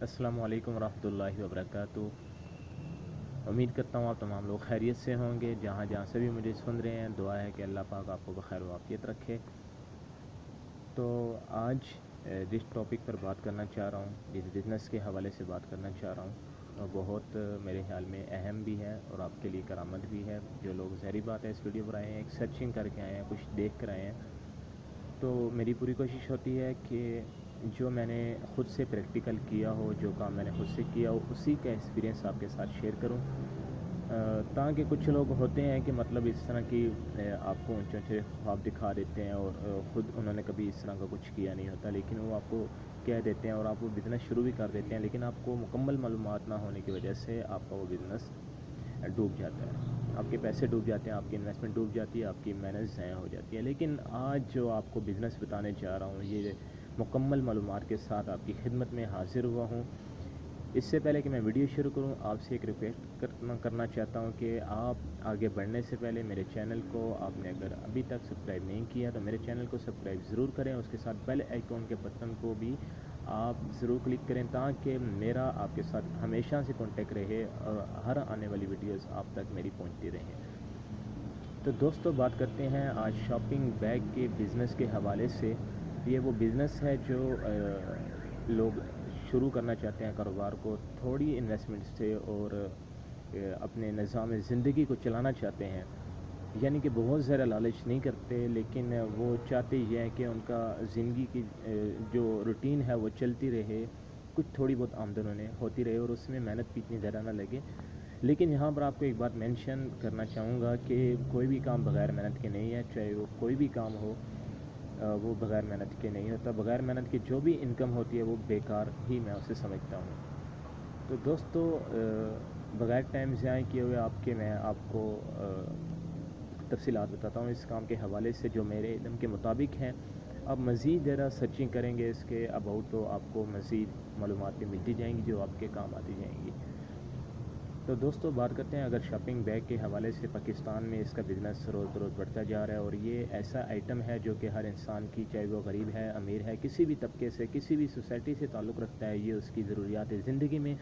अस्सलामु अलैकुम रहमतुल्लाहि व बरकातुहू। उम्मीद करता हूँ आप तमाम लोग खैरियत से होंगे। जहाँ जहाँ से भी मुझे सुन रहे हैं, दुआ है कि अल्लाह पाक आपको बखैर व आफियत रखे। तो आज जिस टॉपिक पर बात करना चाह रहा हूँ, जिस बिज़नेस के हवाले से बात करना चाह रहा हूँ, वो बहुत मेरे ख्याल में अहम भी है और आपके लिए करामत भी है। जो लोग ज़ाहिर बात है इस वीडियो पर आए हैं, एक सर्चिंग करके आए हैं, कुछ देख कर आए हैं, तो मेरी पूरी कोशिश होती है कि जो मैंने ख़ुद से प्रैक्टिकल किया हो, जो काम मैंने ख़ुद से किया हो, उसी का एक्सपीरियंस आपके साथ शेयर करूं, ताकि कुछ लोग होते हैं कि मतलब इस तरह की आपको ऊंचे ऊंचे ख्वाब दिखा देते हैं और ख़ुद उन्होंने कभी इस तरह का कुछ किया नहीं होता, लेकिन वो आपको कह देते हैं और आप वो बिज़नेस शुरू भी कर देते हैं, लेकिन आपको मुकम्मल मालूमात ना होने की वजह से आपका वो बिज़नेस डूब जाता है, आपके पैसे डूब जाते हैं, आपकी इन्वेस्टमेंट डूब जाती है, आपकी मेहनत ज़ाया हो जाती है। लेकिन आज जो आपको बिज़नेस बताने जा रहा हूँ, ये मुकम्मल मालूमात के साथ आपकी खिदमत में हाज़िर हुआ हूँ। इससे पहले कि मैं वीडियो शुरू करूँ, आपसे एक रिक्वेस्ट करना चाहता हूँ कि आप आगे बढ़ने से पहले मेरे चैनल को आपने अगर अभी तक सब्सक्राइब नहीं किया तो मेरे चैनल को सब्सक्राइब ज़रूर करें, उसके साथ बेल आइकॉन के बटन को भी आप ज़रूर क्लिक करें, ताकि मेरा आपके साथ हमेशा से कांटेक्ट रहे और हर आने वाली वीडियोस आप तक मेरी पहुंचती रहें। तो दोस्तों, बात करते हैं आज शॉपिंग बैग के बिज़नेस के हवाले से। ये वो बिज़नेस है जो लोग शुरू करना चाहते हैं कारोबार को थोड़ी इन्वेस्टमेंट से और अपने निज़ाम ज़िंदगी को चलाना चाहते हैं, यानी कि बहुत ज़्यादा लालच नहीं करते, लेकिन वो चाहते ये हैं कि उनका ज़िंदगी की जो रूटीन है वो चलती रहे, कुछ थोड़ी बहुत आमदन उन्हें होती रहे और उसमें मेहनत भी इतनी ज़्यादा ना लगे। लेकिन यहाँ पर आपको एक बात मेंशन करना चाहूँगा कि कोई भी काम बग़ैर मेहनत के नहीं है, चाहे वो कोई भी काम हो, वो बग़ैर मेहनत के नहीं होता। बग़ैर मेहनत की जो भी इनकम होती है वो बेकार ही मैं उसे समझता हूँ। तो दोस्तों, बग़ैर टाइम ज़ाया किए हुए मैं आपको तफ़सीलात बताता हूँ इस काम के हवाले से जो मेरे इल्म के मुताबिक हैं। आप मज़ीद ज़रा सर्चिंग करेंगे इसके अबाउट तो आपको मज़ीद मालूमात भी मिलती जाएंगी जो आपके काम आती जाएंगी। तो दोस्तों, बात करते हैं अगर शॉपिंग बैग के हवाले से। पाकिस्तान में इसका बिज़नेस रोज़ बरोज़ बढ़ता जा रहा है और ये ऐसा आइटम है जो कि हर इंसान की, चाहे वो गरीब है, अमीर है, किसी भी तबके से, किसी भी सोसाइटी से ताल्लुक़ रखता है, ये उसकी ज़रूरियात ज़िंदगी में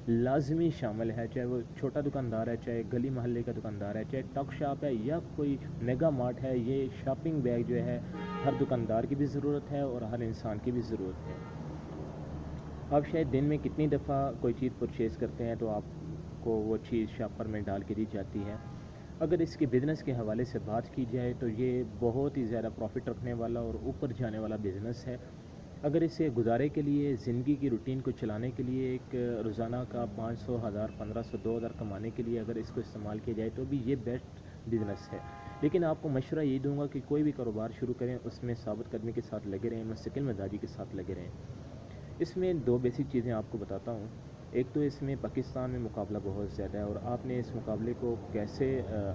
लाजमी शामिल है। चाहे वो छोटा दुकानदार है, चाहे गली मोहल्ले का दुकानदार है, चाहे टॉक शॉप है या कोई मेगा मार्ट है, ये शॉपिंग बैग जो है हर दुकानदार की भी ज़रूरत है और हर इंसान की भी ज़रूरत है। आप शायद दिन में कितनी दफ़ा कोई चीज़ परचेज़ करते हैं तो आपको वो चीज़ शॉपर में डाल के दी जाती है। अगर इसके बिज़नेस के हवाले से बात की जाए तो ये बहुत ही ज़्यादा प्रॉफिट रखने वाला और ऊपर जाने वाला बिज़नेस है। अगर इसे गुजारे के लिए, ज़िंदगी की रूटीन को चलाने के लिए, एक रोज़ाना का 500, 1000, 1500, 2000 कमाने के लिए अगर इसको इस्तेमाल किया जाए तो भी ये बेस्ट बिज़नेस है। लेकिन आपको मशवरा यही दूंगा कि कोई भी कारोबार शुरू करें, उसमें साबित कदमी के साथ लगे रहें, मुस्तकिल मिजाजी के साथ लगे रहें। इसमें दो बेसिक चीज़ें आपको बताता हूँ। एक तो इसमें पाकिस्तान में मुकाबला बहुत ज़्यादा है और आपने इस मुकाबले को कैसे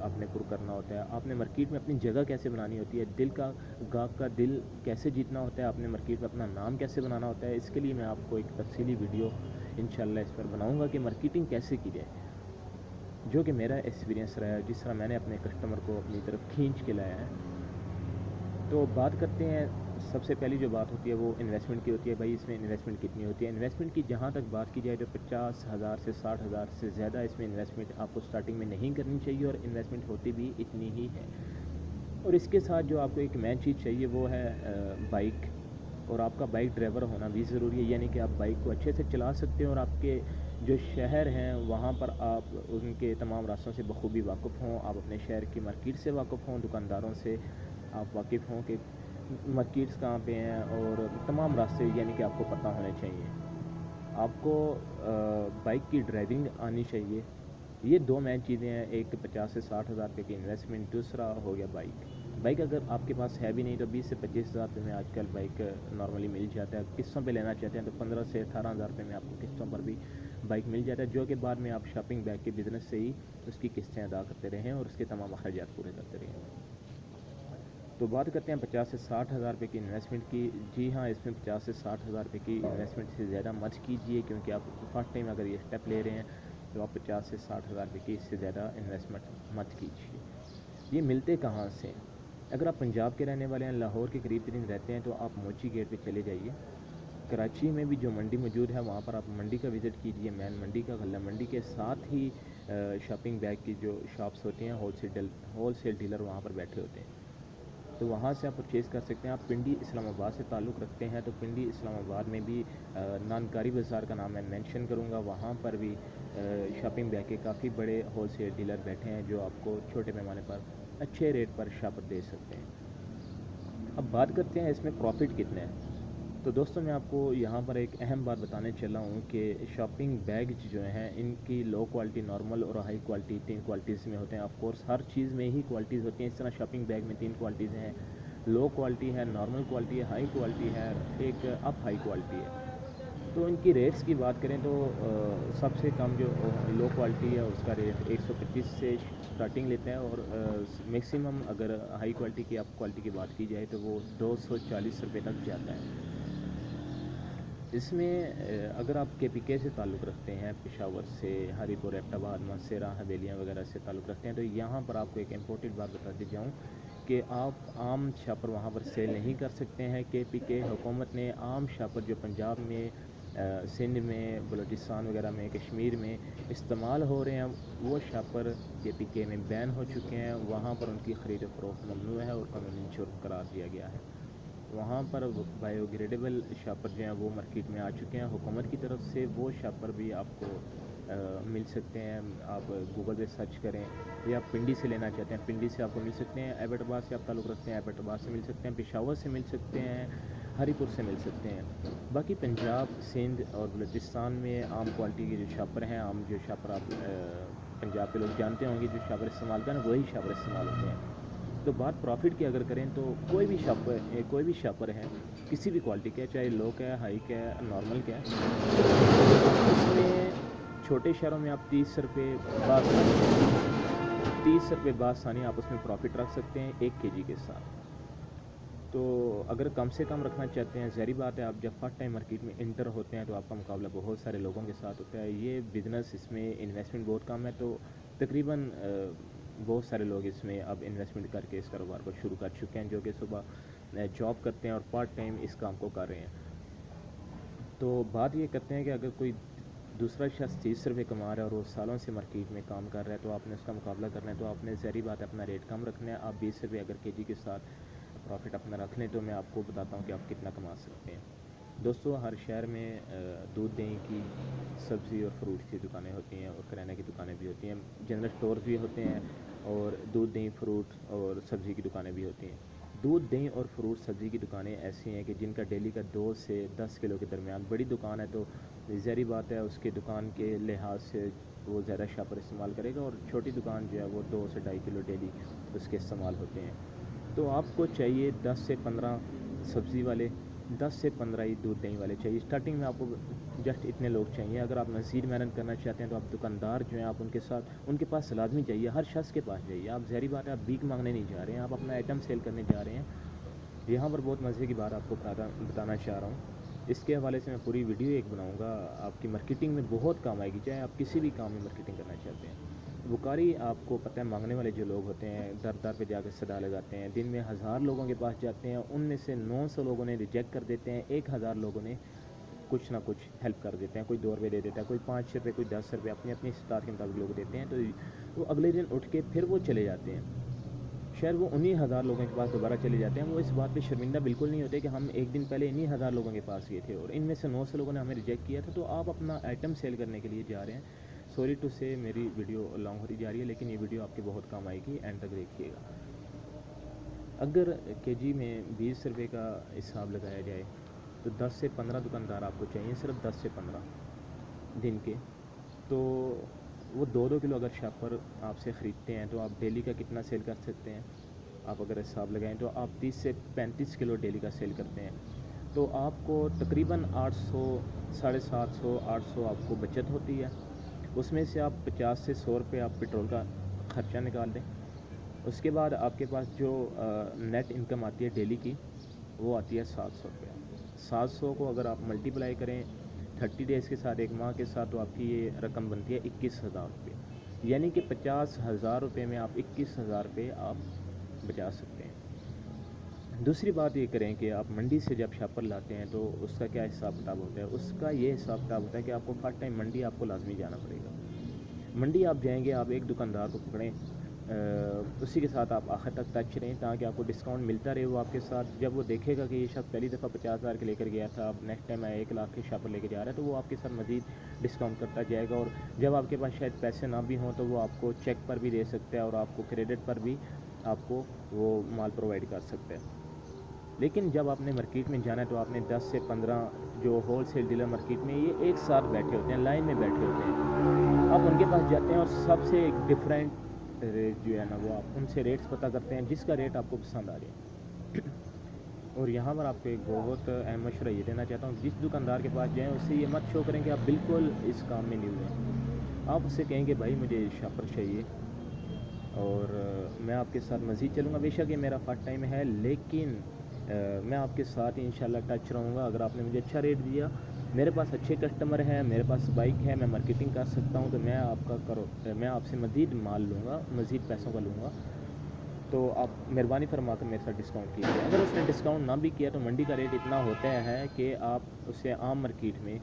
आपने पुर करना होता है, आपने मार्केट में अपनी जगह कैसे बनानी होती है, गाहक का दिल कैसे जीतना होता है, आपने मार्केट में अपना नाम कैसे बनाना होता है। इसके लिए मैं आपको एक तफसीली वीडियो इंशाल्लाह इस पर बनाऊँगा कि मार्केटिंग कैसे की जाए, जो कि मेरा एक्सपीरियंस रहा है, जिस तरह मैंने अपने कस्टमर को अपनी तरफ खींच के लाया है। तो बात करते हैं, सबसे पहली जो बात होती है वो इन्वेस्टमेंट की होती है। भाई, इसमें इन्वेस्टमेंट कितनी होती है? इन्वेस्टमेंट की जहाँ तक बात की जाए तो 50,000 से 60,000 से ज़्यादा इसमें इन्वेस्टमेंट आपको स्टार्टिंग में नहीं करनी चाहिए और इन्वेस्टमेंट होती भी इतनी ही है। और इसके साथ जो आपको एक मेन चीज़ चाहिए वो है बाइक, और आपका बाइक ड्राइवर होना भी ज़रूरी है, यानी कि आप बाइक को अच्छे से चला सकते हैं और आपके जो शहर हैं वहाँ पर आप उनके तमाम रास्तों से बखूबी वाकिफ़ हों, आप अपने शहर की मार्केट से वाकिफ़ हों, दुकानदारों से आप वाकिफ़ हों कि मार्केट्स कहाँ पे हैं और तमाम रास्ते यानी कि आपको पता होने चाहिए। आपको बाइक की ड्राइविंग आनी चाहिए। ये दो मेन चीज़ें हैं, एक तो 50 से 60,000 रुपये की इन्वेस्टमेंट, दूसरा हो गया बाइक। बाइक अगर आपके पास है भी नहीं तो 20 से 25,000 रुपये में आजकल बाइक नॉर्मली मिल जाता है। किस्तों पे लेना चाहते हैं तो 15 से 18,000 रुपये में आपको किस्तों पर भी बाइक मिल जाता है, जो कि बाद में आप शॉपिंग बैग के बिज़नेस से ही उसकी किस्तें अदा करते रहें और उसके तमाम अखराजात पूरे करते रहें। तो बात करते हैं 50 से 60,000 रुपये की इन्वेस्टमेंट की। जी हाँ, इसमें 50 से 60,000 रुपये की इन्वेस्टमेंट से ज़्यादा मत कीजिए, क्योंकि आप फर्स्ट टाइम अगर ये स्टेप ले रहे हैं तो आप 50 से 60,000 रुपये की इससे ज़्यादा इन्वेस्टमेंट मत कीजिए। ये मिलते कहाँ से हैं? अगर आप पंजाब के रहने वाले हैं, लाहौर के करीब तरीन रहते हैं, तो आप मोची गेट पे चले जाइए। कराची में भी जो मंडी मौजूद है वहाँ पर आप मंडी का विज़िट कीजिए, मैन मंडी का, गल्ला मंडी के साथ ही शॉपिंग बैग की जो शॉप्स होती हैं, होलसेल डीलर वहाँ पर बैठे होते हैं, तो वहाँ से आप परचेज़ कर सकते हैं। आप पिंडी इस्लामाबाद से ताल्लुक़ रखते हैं तो पिंडी इस्लामाबाद में भी नानकारी बाज़ार का नाम मैं मेंशन करूँगा, वहाँ पर भी शॉपिंग बैग के काफ़ी बड़े होलसेल डीलर बैठे हैं जो आपको छोटे पैमाने पर अच्छे रेट पर शॉपर दे सकते हैं। अब बात करते हैं इसमें प्रॉफिट कितने हैं। तो दोस्तों मैं आपको यहाँ पर एक अहम बात बताने चला हूँ कि शॉपिंग बैग जो हैं इनकी लो क्वालिटी, नॉर्मल और हाई क्वालिटी 3 क्वालिटीज़ में होते हैं। ऑफ कोर्स हर चीज़ में ही क्वालिटीज़ होती हैं, इस तरह शॉपिंग बैग में 3 क्वालिटीज़ हैं, लो क्वालिटी है, नॉर्मल क्वालिटी है, हाई क्वालिटी है, एक अप हाई क्वालिटी है। तो इनकी रेट्स की बात करें तो सबसे कम जो लो क्वालिटी है उसका रेट 125 से स्टार्टिंग लेते हैं और मैक्सिमम अगर हाई क्वालिटी की अप क्वालिटी की बात की जाए तो वो 240 रुपये तक जाता है। इसमें अगर आप KPK से ताल्लुक़ रखते हैं, पेशावर से, हरीपुर, एबटाबाद, मासेरा, हवेलियाँ वगैरह से ताल्लुक़ रखते हैं, तो यहाँ पर आपको एक इम्पोर्टेंट बात बताते जाऊँ कि आप आम शापर वहाँ पर सेल नहीं कर सकते हैं। KPK हुकूमत ने आम शापर जो पंजाब में, सिंध में, बलूचिस्तान वगैरह में, कश्मीर में इस्तेमाल हो रहे हैं, वो शापर KPK में बैन हो चुके हैं। वहाँ पर उनकी ख़रीद फ़रोख्त ममनू है और कानूनी जुर्म करार दिया गया है। वहाँ पर बायोग्रेडेबल शापर जो हैं वो मार्केट में आ चुके हैं हुकूमत की तरफ से, वो शापर भी आपको मिल सकते हैं। आप गूगल पे सर्च करें, या आप पिंडी से लेना चाहते हैं पिंडी से आपको मिल सकते हैं, एबटाबाद से आप ताल्लुक़ रखते हैं एबटाबाद से मिल सकते हैं, पेशावर से मिल सकते हैं, हरीपुर से मिल सकते हैं। बाकी पंजाब, सिंध और बलूचिस्तान में आम क्वालिटी के जो शापर हैं, आम जो शापर आप पंजाब के लोग जानते होंगे जो शापर इस्तेमाल करें, वही शापर इस्तेमाल होते हैं। तो बात प्रॉफिट की अगर करें तो कोई भी शापर है किसी भी क्वालिटी का, चाहे लो का है, हाई का है, नॉर्मल का है, इसमें छोटे शहरों में आप 30 रुपये बासानी आप उसमें प्रॉफिट रख सकते हैं 1 kg के साथ। तो अगर कम से कम रखना चाहते हैं, ज़ाहिर बात है आप जब फर्स्ट टाइम मार्केट में इंटर होते हैं तो आपका मुकाबला बहुत सारे लोगों के साथ होता है। ये बिज़नेस, इसमें इन्वेस्टमेंट बहुत कम है, तो तकरीबन बहुत सारे लोग इसमें अब इन्वेस्टमेंट करके इस कारोबार को शुरू कर चुके हैं, जो कि सुबह जॉब करते हैं और पार्ट टाइम इस काम को कर रहे हैं। तो बात ये करते हैं कि अगर कोई दूसरा शख्स 30 रुपये कमा रहा है और वो सालों से मार्केट में काम कर रहा है, तो आपने उसका मुकाबला करना है, तो आपने ज़ाहिर बात है अपना रेट कम रखना है। आप 20 रुपये अगर KG के साथ प्रॉफिट अपना रख लें तो मैं आपको बताता हूँ कि आप कितना कमा सकते हैं। दोस्तों हर शहर में दूध, दही की, सब्ज़ी और फ्रूट की दुकानें होती हैं और किराने की दुकानें भी होती हैं, जनरल स्टोर्स भी होते हैं और दूध, दही, फ्रूट और सब्ज़ी की दुकानें भी होती हैं। दूध, दही और फ्रूट, सब्ज़ी की दुकानें ऐसी हैं कि जिनका डेली का 2 से 10 किलो के दरमियान, बड़ी दुकान है तो ज़ाहिर बात है उसके दुकान के लिहाज से वो ज़्यादा शापर इस्तेमाल करेगा, और छोटी दुकान जो है वो 2 से 2.5 किलो डेली उसके इस्तेमाल होते हैं। तो आपको चाहिए 10 से 15 सब्ज़ी वाले, 10 से 15 ही दूध, दही वाले चाहिए। स्टार्टिंग में आपको जस्ट इतने लोग चाहिए। अगर आप मज़ीद मेहनत करना चाहते हैं तो आप दुकानदार जो हैं आप उनके पास लाजमी चाहिए, हर शख्स के पास चाहिए। आप ज़ाहिर बात है आप भीख मांगने नहीं जा रहे हैं, आप अपना आइटम सेल करने जा रहे हैं। यहाँ पर बहुत मज़े की बात आपको बताना चाह रहा हूँ, इसके हवाले से मैं पूरी वीडियो एक बनाऊँगा, आपकी मार्केटिंग में बहुत काम आएगी, चाहे आप किसी भी काम में मार्केटिंग करना चाहते हैं। बुकारी, आपको पता है मांगने वाले जो लोग होते हैं दर दर पे जाकर सदा लगाते हैं, दिन में 1000 लोगों के पास जाते हैं, उनमें से 900 लोगों ने रिजेक्ट कर देते हैं, 1000 लोगों ने कुछ ना कुछ हेल्प कर देते हैं। कोई 2 रुपये दे देता है, कोई 5 रुपये, कोई 10 रुपये, अपनी अपनी इस्तात के मुताबिक लोग देते हैं। तो वो अगले दिन उठ के फिर वो चले जाते हैं, शायद वो उन्हीं 1000 लोगों के पास दोबारा चले जाते हैं। वो इस बात पे शर्मिंदा बिल्कुल नहीं होते कि हम एक दिन पहले इन्हीं 1000 लोगों के पास गए थे और इनमें से 900 लोगों ने हमें रिजेक्ट किया था। तो आप अपना आइटम सेल करने के लिए जा रहे हैं। सॉरी टू से मेरी वीडियो लॉन्ग होती जा रही है, लेकिन ये वीडियो आपके बहुत काम आएगी, एंड तक देखिएगा। अगर KG में 20 रुपये का हिसाब लगाया जाए तो 10 से 15 दुकानदार आपको चाहिए, सिर्फ 10 से 15 दिन के। तो वो 2-2 किलो अगर शापर आपसे ख़रीदते हैं तो आप डेली का कितना सेल कर सकते हैं। आप अगर हिसाब लगाएं तो आप 30 से 35 किलो डेली का सेल करते हैं, तो आपको तकरीबन 800, 750, 800 आपको बचत होती है। उसमें से आप 50 से 100 रुपये आप पेट्रोल का ख़र्चा निकाल दें। उसके बाद आपके पास जो नेट इनकम आती है डेली की, वो आती है 700 रुपये। 700 को अगर आप मल्टीप्लाई करें 30 डेज़ के साथ, एक माह के साथ, तो आपकी ये रकम बनती है 21,000 रुपये। यानी कि 50,000 रुपये में आप 21,000 रुपये आप बचा सकते हैं। दूसरी बात ये करें कि आप मंडी से जब शापर लाते हैं तो उसका क्या हिसाब किताब होता है। उसका ये हिसाब किताब होता है कि आपको फर्स्ट टाइम मंडी आपको लाजमी जाना पड़ेगा। मंडी आप जाएंगे, आप एक दुकानदार को पकड़ें, उसी के साथ आप आखिर तक टच रहें ताकि आपको डिस्काउंट मिलता रहे। वो आपके साथ जब वो देखेगा कि ये शख्स पहली दफ़ा 50,000 के लेकर गया था, अब नेक्स्ट टाइम आया 1 लाख के शापर लेकर जा रहा है, तो वो आपके साथ मज़ीद डिस्काउंट करता जाएगा। और जब आपके पास शायद पैसे ना भी हों तो वो आपको चेक पर भी दे सकता है और आपको क्रेडिट पर भी आपको वो माल प्रोवाइड कर सकता है। लेकिन जब आपने मार्केट में जाना है तो आपने 10 से 15 जो होल सेल डीलर मार्केट में ये एक साथ बैठे होते हैं, लाइन में बैठे होते हैं। आप उनके पास जाते हैं और सबसे डिफरेंट रेट जो है ना वो आप उनसे रेट्स पता करते हैं जिसका रेट आपको पसंद आ जाए। और यहाँ पर आपको एक बहुत अहम मशवरा ये देना चाहता हूँ, जिस दुकानदार के पास जाएँ उससे ये मत शो करें कि आप बिल्कुल इस काम में न्यू हैं। आप उससे कहें कि भाई मुझे शापर चाहिए और मैं आपके साथ मज़ीद चलूँगा। बेशक ये मेरा फर्स्ट टाइम है, लेकिन मैं आपके साथ ही इंशाल्लाह टच रहूँगा। अगर आपने मुझे अच्छा रेट दिया, मेरे पास अच्छे कस्टमर हैं, मेरे पास बाइक है, मैं मार्केटिंग कर सकता हूँ, तो मैं आपसे मज़ीद माल लूँगा, मज़ीद पैसों का लूँगा। तो आप मेहरबानी फरमा कर मेरे साथ डिस्काउंट कीजिए। अगर उसने डिस्काउंट ना भी किया तो मंडी का रेट इतना होता है कि आप उसे आम मार्केट में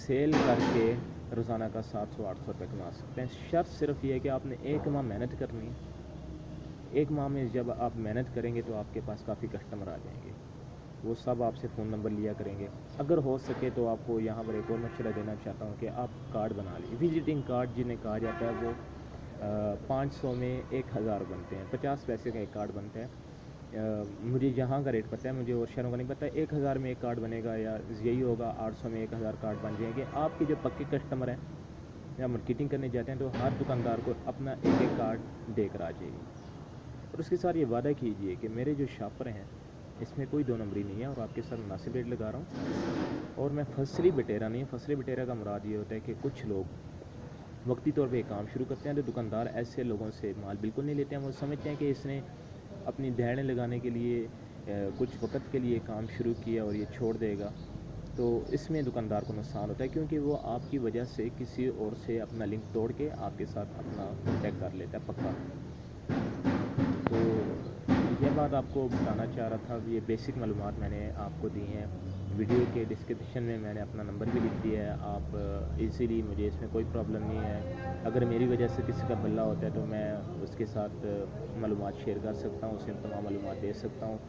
सेल करके रोज़ाना का 700-800 रुपये कमा सकते हैं। शर्त सिर्फ ये है कि आपने 1 माह मेहनत करनी है। 1 माह में जब आप मेहनत करेंगे तो आपके पास काफ़ी कस्टमर आ जाएंगे, वो सब आपसे फ़ोन नंबर लिया करेंगे। अगर हो सके तो आपको यहाँ पर एक और मशवरा देना चाहता हूँ कि आप कार्ड बना लीजिए, विजिटिंग कार्ड जिन्हें कहा जाता है। वो 500 में 1000 बनते हैं, 50 पैसे का एक कार्ड बनता है। मुझे यहाँ का रेट पता है, मुझे और शहरों का नहीं पता। 1000 में एक कार्ड बनेगा या यही होगा, 800 में 1000 कार्ड बन जाएंगे। आपके जो पक्के कस्टमर हैं या मार्केटिंग करने जाते हैं तो हर दुकानदार को अपना एक एक कार्ड देकर आ जाइए और उसके साथ ये वादा कीजिए कि मेरे जो शापर हैं इसमें कोई 2 नंबरी नहीं है और आपके साथ मुनासिब रेट लगा रहा हूँ। और मैं फसली बटेरा नहीं, फसली बटेरा का मुराद ये होता है कि कुछ लोग वक्ती तौर पे काम शुरू करते हैं तो दुकानदार ऐसे लोगों से माल बिल्कुल नहीं लेते हैं। वो समझते हैं कि इसने अपनी दहाड़ें लगाने के लिए कुछ वक्त के लिए काम शुरू किया और ये छोड़ देगा, तो इसमें दुकानदार को नुकसान होता है, क्योंकि वो आपकी वजह से किसी और से अपना लिंक तोड़ के आपके साथ अपना कॉन्टैक्ट कर लेता है पक्का। तो यह बात आपको बताना चाह रहा था। ये बेसिक मालूमात मैंने आपको दी हैं। वीडियो के डिस्क्रिप्शन में मैंने अपना नंबर भी लिख दिया है, आप इजीली, मुझे इसमें कोई प्रॉब्लम नहीं है। अगर मेरी वजह से किसी का भला होता है तो मैं उसके साथ मालूमात शेयर कर सकता हूँ, उसे तमाम मालूमात दे सकता हूँ।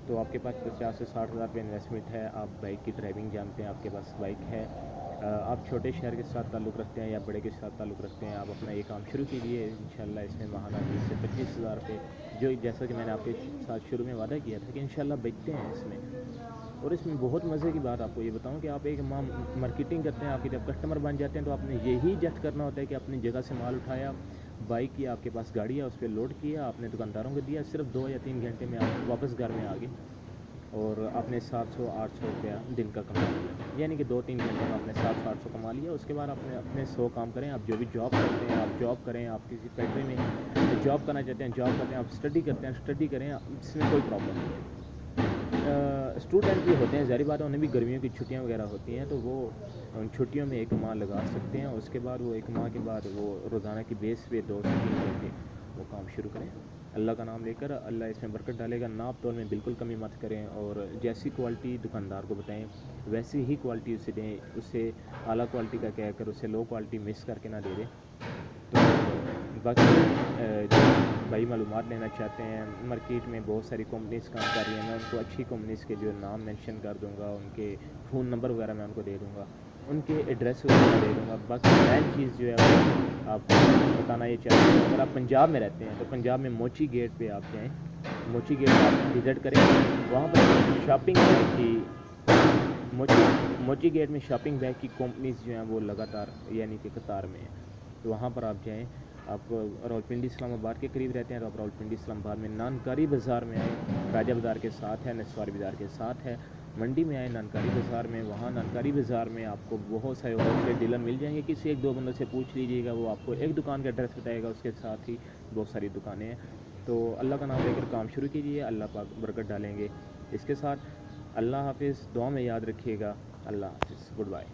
तो आपके पास 50 से 60 हज़ार रुपये इन्वेस्टमेंट है, आप बाइक की ड्राइविंग जानते हैं, आपके पास बाइक है, आप छोटे शहर के साथ ताल्लुक़ रखते हैं या बड़े के साथ ताल्लुक़ रखते हैं, आप अपना ये काम शुरू कीजिए। इंशाल्लाह इसमें माहाना 20 से 25 हज़ार रुपये, जो जैसा कि मैंने आपके साथ शुरू में वादा किया था कि इंशाल्लाह बचते हैं इसमें। और इसमें बहुत मज़े की बात आपको ये बताऊं कि आप एक मार्केटिंग करते हैं, आपके जब कस्टमर बन जाते हैं तो आपने यही जज करना होता है कि अपनी जगह से माल उठाया, बाइक की आपके पास गाड़ी है, उस पर लोड किया, आपने दुकानदारों को दिया, सिर्फ 2 या 3 घंटे में आप वापस घर में आ गए और आपने 700-800 रुपया दिन का कमा लिया। यानी कि 2-3 घंटे में आपने 700-800 कमा लिया। उसके बाद आपने अपने 100 काम करें। आप जो भी जॉब करते हैं आप जॉब करें, आप किसी फैक्ट्री में जॉब करना चाहते हैं जॉब करते हैं, आप स्टडी करते हैं स्टडी करें, इसमें कोई प्रॉब्लम नहीं है। स्टूडेंट भी होते हैं, ज़ाहिर बात है उन्हें भी गर्मियों की छुट्टियां वगैरह होती हैं, तो वो उन छुट्टियों में 1 माह लगा सकते हैं। उसके बाद वो 1 माह के बाद वो रोज़ाना की बेस पे 2 से 3 घंटे वो काम शुरू करें। अल्लाह का नाम लेकर, अल्लाह इसमें बरकत डालेगा। नाप तोल में बिल्कुल कमी मत करें और जैसी क्वालिटी दुकानदार को बताएं वैसी ही क्वालिटी उसे दें। उससे आला क्वालिटी का कहकर उसे लो क्वालिटी मिस करके ना दे दें। तो बाकी भाई मालूमात लेना चाहते हैं, मार्केट में बहुत सारी कंपनीज़ काम कर रही हैं, मैं उनको अच्छी कंपनीज़ के जो नाम मेंशन कर दूंगा, उनके फ़ोन नंबर वगैरह मैं उनको दे दूंगा, उनके एड्रेस वगैरह दे दूंगा। बाकी मेन चीज़ जो है वो आपको बताना ये चाहते हैं, अगर आप पंजाब में रहते हैं तो पंजाब में मोची गेट पे आप जाएँ, मोची गेट आप विज़िट करें। वहाँ पर शॉपिंग बैग की मोची गेट में शॉपिंग बैग की कंपनीज़ जो हैं वो लगातार यानी कि कतार में है। तो वहाँ पर आप जाएँ। आप रावलपिंडी इस्लामाबाद के करीब रहते हैं तो आप रावलपिंडी इस्लामाबाद में नानकारी बाज़ार में आए, राजा बाज़ार के साथ है, नस्वार बाज़ार के साथ है। मंडी में आए नानकारी बाज़ार में, वहाँ नानकारी बाज़ार में आपको बहुत सारे होलसेल डीलर मिल जाएंगे। किसी 1-2 बंदों से पूछ लीजिएगा, वो आपको एक दुकान का एड्रेस बताएगा, उसके साथ ही बहुत सारी दुकानें हैं। तो अल्लाह का नाम लेकर काम शुरू कीजिए, अल्लाह पाक बरकत डालेंगे। इसके साथ अल्लाह हाफिज़, दुआ में याद रखिएगा। अल्लाह हाफिज़, गुड बाय।